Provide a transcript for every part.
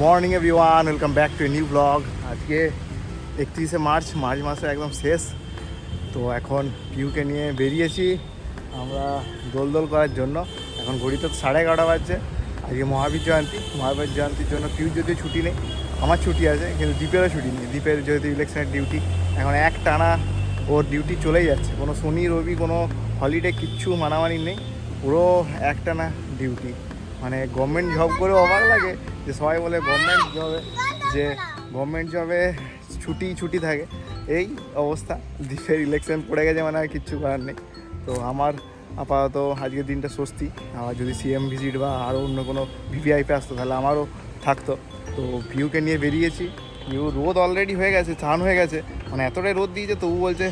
Morning everyone, welcome back to a new blog. আজকে 31শে March মাসের একদম শেষ। তো এখন পিউকে নিয়ে বেরিয়েছি আমরা দোল করার জন্য। এখন ঘড়িতে 11:30 বাজছে। আজকে মহাবীর জয়ন্তীর জন্য পিউ যদিও ছুটি নেই, আমার ছুটি আছে, কিন্তু দীপেরও ছুটি নেই। দীপের যেহেতু ইলেকশনের ডিউটি, এখন এক টানা ওর ডিউটি চলেই যাচ্ছে। কোনো শনি রবি কোনো হলিডে কিচ্ছু মানামানি নেই, পুরো এক টানা ডিউটি। মানে গভর্নমেন্ট জব করে অবাক লাগে যে সবাই বলে গভর্নমেন্ট জবে ছুটি থাকে, এই অবস্থা। দ্বীপের ইলেকশন পড়ে গেছে, মানে আর কিচ্ছু করার নেই। তো আমার আপাতত আজকের দিনটা স্বস্তি। আবার যদি সিএম ভিজিট বা আরও অন্য কোনো ভিভিআইপি আসতো তাহলে আমারও থাকতো। তো ভিউকে নিয়ে বেরিয়েছি। ভিউ রোদ অলরেডি হয়ে গেছে, চান হয়ে গেছে, মানে এতটাই রোদ দিয়েছে, তবু বলছে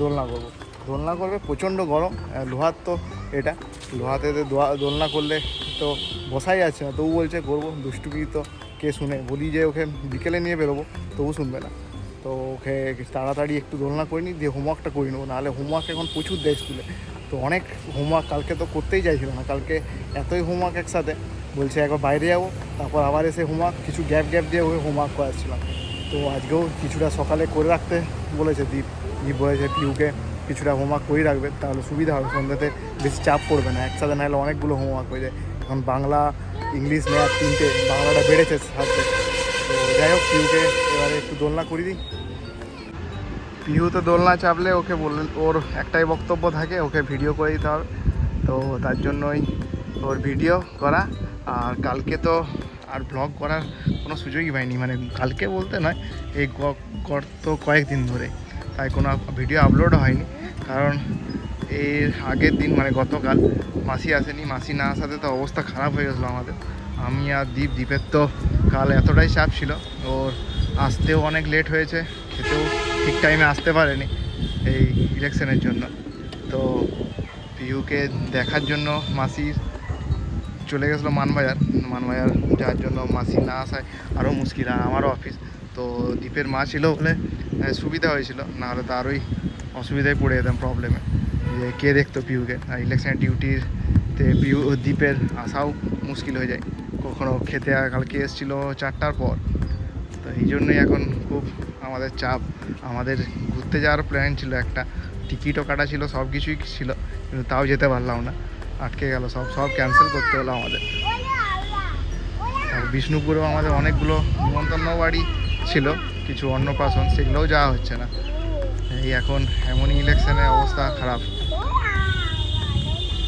দোলনা করবে, প্রচণ্ড গরম। লোহার তো এটা, লোহাতে দোলনা করলে তো বসাই যাচ্ছে না, তবু বলছে করবো। দুষ্টুমি তো কে শুনে, বলি যে ওকে বিকেলে নিয়ে বেরোবো, তবু শুনবে না। তো ওকে তাড়াতাড়ি একটু দোলনা করে নিই, দিয়ে হোমওয়ার্কটা করে নেবো। নাহলে হোমওয়ার্ক এখন প্রচুর দেয় স্কুলে, তো অনেক হোমওয়ার্ক। কালকে তো করতেই চাইছিল না, কালকে এতই হোমওয়ার্ক একসাথে, বলছে একবার বাইরে যাবো, তারপর আবার এসে হোমওয়ার্ক, কিছু গ্যাপ দিয়ে ওকে হোমওয়ার্ক করাচ্ছিলাম। তো আজকেও কিছুটা সকালে করে রাখতে বলেছে দীপ বলেছে পিউকে কিছুটা হোমওয়ার্ক করে রাখবে, তাহলে সুবিধা হবে, সন্ধ্যাতে বেশি চাপ পড়বে না, একসাথে নাহলে অনেকগুলো হোমওয়ার্ক হয়ে যায়। এখন বাংলা, ইংলিশ, ম্যাথ তিনটে, বাংলাটা বেড়েছে সাবজেক্ট। তো যাই হোক, পিউকে এবারে একটু দোলনা করে দিই। পিউ তো দোলনা চাপলে ওকে বললেন, ওর একটাই বক্তব্য থাকে, ওকে ভিডিও করে দিতে হবে। তো তার জন্যই ওর ভিডিও করা। আর কালকে তো আর ব্লগ করার কোনো সুযোগই পাইনি, মানে কালকে বলতে নয়, এই গত কয়েকদিন ধরে, তাই কোনো ভিডিও আপলোড হয়নি। কারণ এর আগের দিন মানে গতকাল মাসি আসেনি, মাসি না আসাতে তো অবস্থা খারাপ হয়ে গেছিলো আমাদের। আমি আর দ্বীপের তো কাল এতটাই চাপ ছিল, ওর আসতেও অনেক লেট হয়েছে, খেতেও ঠিক টাইমে আসতে পারেনি এই ইলেকশনের জন্য। তো পিউকে দেখার জন্য মাসি চলে গেছিলো মানবাজার, যাওয়ার জন্য মাসি না আসায় আরও মুশকিল, আর আমারও অফিস। তো দ্বীপের মা ছিল বলে সুবিধা হয়েছিল, নাহলে তো আরোই অসুবিধায় পড়ে যেতাম, প্রবলেমে, যে কে দেখতো পিউকে। আর ইলেকশনের ডিউটিতে দ্বীপের আসাও মুশকিল হয়ে যায়, কখনো খেতে কালকে এসেছিলো 4টার পর। তো এই জন্যই এখন খুব আমাদের চাপ। আমাদের ঘুরতে যাওয়ার প্ল্যান ছিল, একটা টিকিটও কাটা ছিল, সব কিছুই ছিল, কিন্তু তাও যেতে পারলাম না, আটকে গেল, সব ক্যান্সেল করতে হলো আমাদের। আর বিষ্ণুপুরেও আমাদের অনেকগুলো নিমন্ত্রণ বাড়ি ছিল, কিছু অন্নপ্রাশন, সেগুলোও যাওয়া হচ্ছে না। এই এখন এমনই ইলেকশনের অবস্থা খারাপ।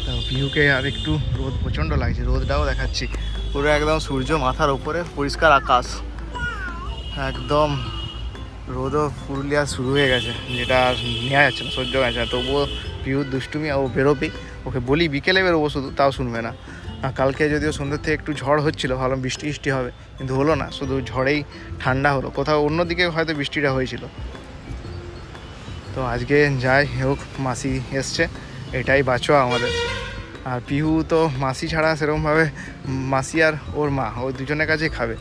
তো ভিউকে আর একটু রোদ প্রচণ্ড লাগছে, রোদটাও দেখাচ্ছি, পুরো একদম সূর্য মাথার উপরে, পরিষ্কার আকাশ, একদম রোদও পুরুলিয়া শুরু হয়ে গেছে, যেটা আর নেওয়া যাচ্ছে না, সহ্য হচ্ছে না। তবুও পিউর দুষ্টুমি, ও বেরোবেই, ওকে বলি বিকেলে বেরোবো শুধু, তাও শুনবে না। কালকে যদিও সন্ধ্যের থেকে একটু ঝড় হচ্ছিলো, ভালো বৃষ্টি হবে, কিন্তু হলো না, শুধু ঝড়েই ঠান্ডা হলো। কোথাও অন্যদিকে হয়তো বৃষ্টিটা হয়েছিল। তো আজকে যাই হোক, মাসি এসছে, এটাই বাঁচোয়া আমাদের। আর পিহু তো মাসি ছাড়া সেরকমভাবে, মাসি আর ওর মা, ওই দুজনের কাছেই খাবে,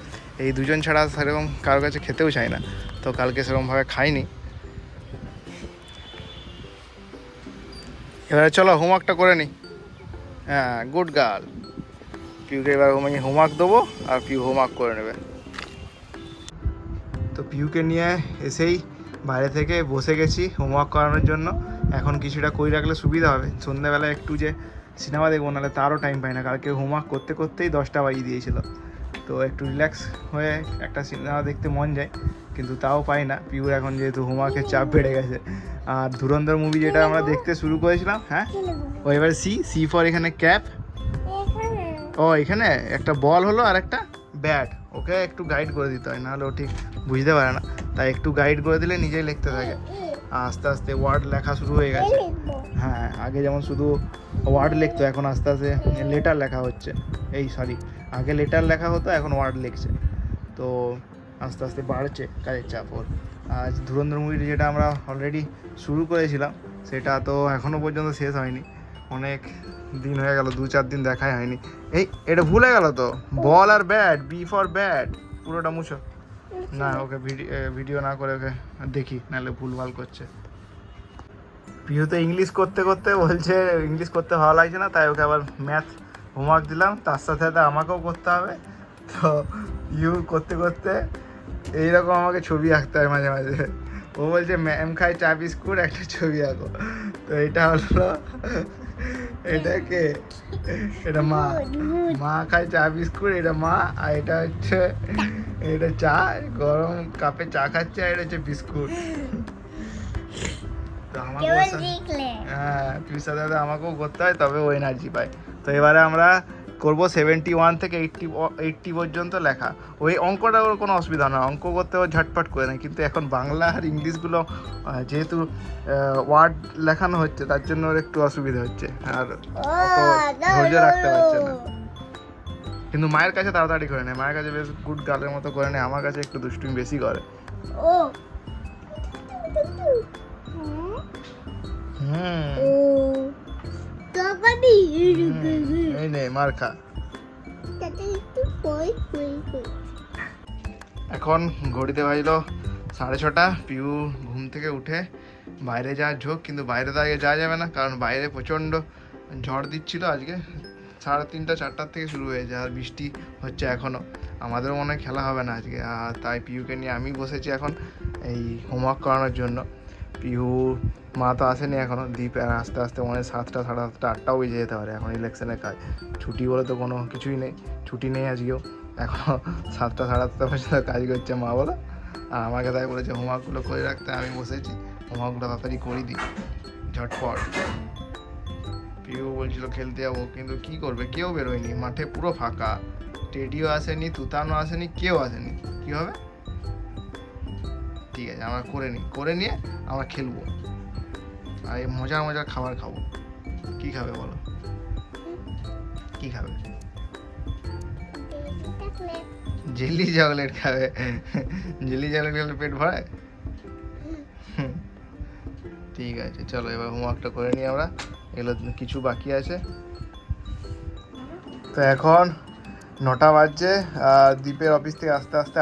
এই দুজন ছাড়া সেরকম কারোর কাছে খেতেও চায় না। তো কালকে সেরকমভাবে খাইনি। এবারে চলো হোমওয়ার্কটা করে নিই। হ্যাঁ, গুড গার্ল। পিউকে এবার হোমওয়ার্ক দেবো, আর পিউ হোমওয়ার্ক করে নেবে। তো পিউকে নিয়ে এসেই বাইরে থেকে বসে গেছি হোমওয়ার্ক করানোর জন্য। এখন কিছুটা করে রাখলে সুবিধা হবে, সন্ধ্যাবেলায় একটু যে সিনেমা দেখবো, নাহলে তারও টাইম পাই না। কালকে হোমওয়ার্ক করতেই 10টা বাজিয়ে দিয়েছিল। তো একটু রিল্যাক্স হয়ে একটা সিনেমা দেখতে মন যায়, কিন্তু তাও পাই না। পিউর এখন যেহেতু হোমওয়ার্কের চাপ বেড়ে গেছে। আর ধুরন্ধর মুভি যেটা আমরা দেখতে শুরু করেছিলাম, হ্যাঁ, ও এবারে সি ফর এখানে ক্যাপ, ও এখানে একটা বল হলো আর একটা ব্যাট, ওকে একটু গাইড করে দিতে হয়, নাহলে ও ঠিক বুঝতে পারে না। তাই একটু গাইড করে দিলে নিজেই লিখতে থাকে। আস্তে আস্তে ওয়ার্ড লেখা শুরু হয়ে গেছে। হ্যাঁ, আগে যেমন শুধু ওয়ার্ড লিখতো, এখন আস্তে আস্তে লেটার লেখা হচ্ছে। আগে লেটার লেখা হতো, এখন ওয়ার্ড লিখছে। তো আস্তে আস্তে বাড়ছে কাজের চাপ ওর। আজ ধুরন্ধর মুভিটি যেটা আমরা অলরেডি শুরু করেছিলাম, সেটা তো এখনও পর্যন্ত শেষ হয়নি, অনেক দিন হয়ে গেল, 2-4 দিন দেখাই হয়নি। এটা ভুলে গেল তো, বল আর ব্যাট, বি ফর ব্যাট, পুরোটা মুছো না। ওকে ভিডিও না করে ওকে দেখি, নাহলে ভুলভাল করছে। পিহু তো ইংলিশ করতে বলছে ইংলিশ করতে ভালো লাগছে না, তাই ওকে আবার ম্যাথ হোমওয়ার্ক দিলাম, তার সাথে আমাকেও করতে হবে। তো ইউ করতে করতে এইরকম আমাকে ছবি আঁকতে হয় মাঝে মাঝে। ও বলছে ম্যাম খায় চা বিস্কুট, একটা ছবি আঁকো। তো এটা হলো, এটা কে, এটা মা। মা খায় চা বিস্কুট, এটা মা। আর এটা হচ্ছে, এটা চা, গরম কাপে চা খাচ্ছে, আর এটা হচ্ছে বিস্কুট। তো আমাকে হ্যাঁ তুই সাথে সাথে আমাকেও করতে হয়, তবে ও এনার্জি পায়। তো এবারে আমরা করবো 71 থেকে 80 পর্যন্ত লেখা। ওই অঙ্কটা ওর কোনো অসুবিধা না, অঙ্ক করতে ও ঝটপট করে নেয়। কিন্তু এখন বাংলা আর ইংলিশগুলো যেহেতু ওয়ার্ড লেখানো হচ্ছে, তার জন্য ওর একটু অসুবিধা হচ্ছে, আর অত ধৈর্য রাখতে পারছে না। কিন্তু মায়ের কাছে তাড়াতাড়ি করে নেয়, মায়ের কাছে বেশ গুড গার্লের মতো করে নেয়, আমার কাছে একটু দুষ্টুমি বেশি করে। এই নে মার খা। এখন ঘড়িতে বাজলো 6:30। পিউ ঘুম থেকে উঠে বাইরে যাওয়ার ঝোঁক, কিন্তু বাইরে তো আগে যাওয়া যাবে না, কারণ বাইরে প্রচণ্ড ঝড় দিচ্ছিল আজকে। 3:30 4টার থেকে শুরু হয়েছে, আর বৃষ্টি হচ্ছে এখনও। আমাদেরও মনে হয় খেলা হবে না আজকে, আর তাই পিউকে নিয়ে আমি বসেছি এখন এই হোমওয়ার্ক করানোর জন্য। পিউ মা তো আসেনি এখনও, দ্বীপ আস্তে আস্তে মনে হয় 7টা 7:30 8টাও বেজে যেতে পারে। এখন ইলেকশনের কাজ, ছুটি বলে তো কোনো কিছুই নেই, ছুটি নেই আজকেও। এখনও 7টা 8:30 পর্যন্ত কাজ করছে মা বলো। আর আমাকে তাই বলেছে হোমওয়ার্কগুলো করে রাখতে, আমি বসেছি হোমওয়ার্কগুলো তাড়াতাড়ি করে দিই ঝটপট। পিউ বলছিল খেলতে যাবো, কিন্তু কি করবে, কেউ বেরোয়নি, মাঠে পুরো ফাঁকা। টেডিও আসেনি, তুতানো আসেনি, কেউ আসেনি, কী হবে? ঠিক আছে, আমরা করে নিয়ে আমরা খেলবো, আর এই মজার মজার খাবার খাবো। কি খাবে বলো, কি খাবে? জেলি চকলেট খাবে? জেলি চকলেট খেলে পেট ভরে? ঠিক আছে, চলো এবার হোমওয়ার্কটা করে নিই আমরা, এগুলো কিছু বাকি আছে। তো এখন 9টা বাজছে, দ্বীপের অফিস থেকে আস্তে আস্তে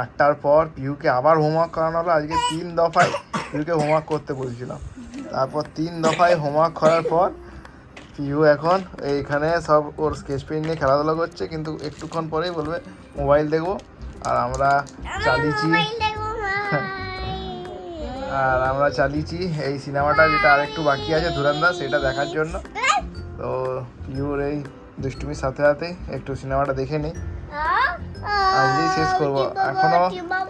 8টার পর পিউকে আবার হোমওয়ার্ক করানো হলো। আজকে 3 দফায় পিউকে হোমওয়ার্ক করতে বলছিলাম, তারপর 3 দফায় হোমওয়ার্ক করার পর পিউ এখন এইখানে সব ওর স্কেচ পেন নিয়ে খেলাধুলা করছে, কিন্তু একটুক্ষণ পরেই বলবে মোবাইল দেখবো। আর আমরা চালিয়েছি এই সিনেমাটা, যেটা আরেকটু বাকি আছে ধুরন্ধর, সেটা দেখার জন্য। তো পিউর এই দুষ্টুমির সাথে সাথে একটু সিনেমাটা দেখে নিই, আজকেই শেষ করবো। এখনো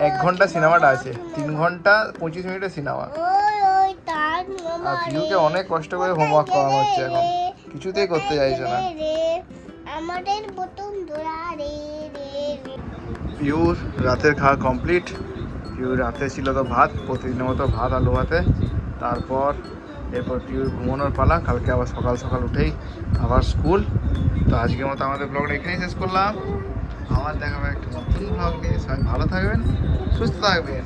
1 ঘন্টা সিনেমাটা আছে, 3 ঘন্টা 25 মিনিটের সিনেমা। আর পিউকে অনেক কষ্ট করে হোমওয়ার্ক করানো হচ্ছে, এখন কিছুতেই করতে চাইছে না। পিউর রাতের খাওয়া কমপ্লিট। পিউর রাতে ছিল তো ভাত, প্রতিদিনের মতো ভাত আলু ভাতে। এরপর পিউর ঘুমানোর পালা, কালকে আবার সকাল সকাল উঠেই আবার স্কুল। তো আজকের মতো আমাদের ব্লগটা এখানেই শেষ করলাম। আমার দেখাবো একটা নতুন ব্লগ নিয়ে। সবাই ভালো থাকবেন, সুস্থ থাকবেন।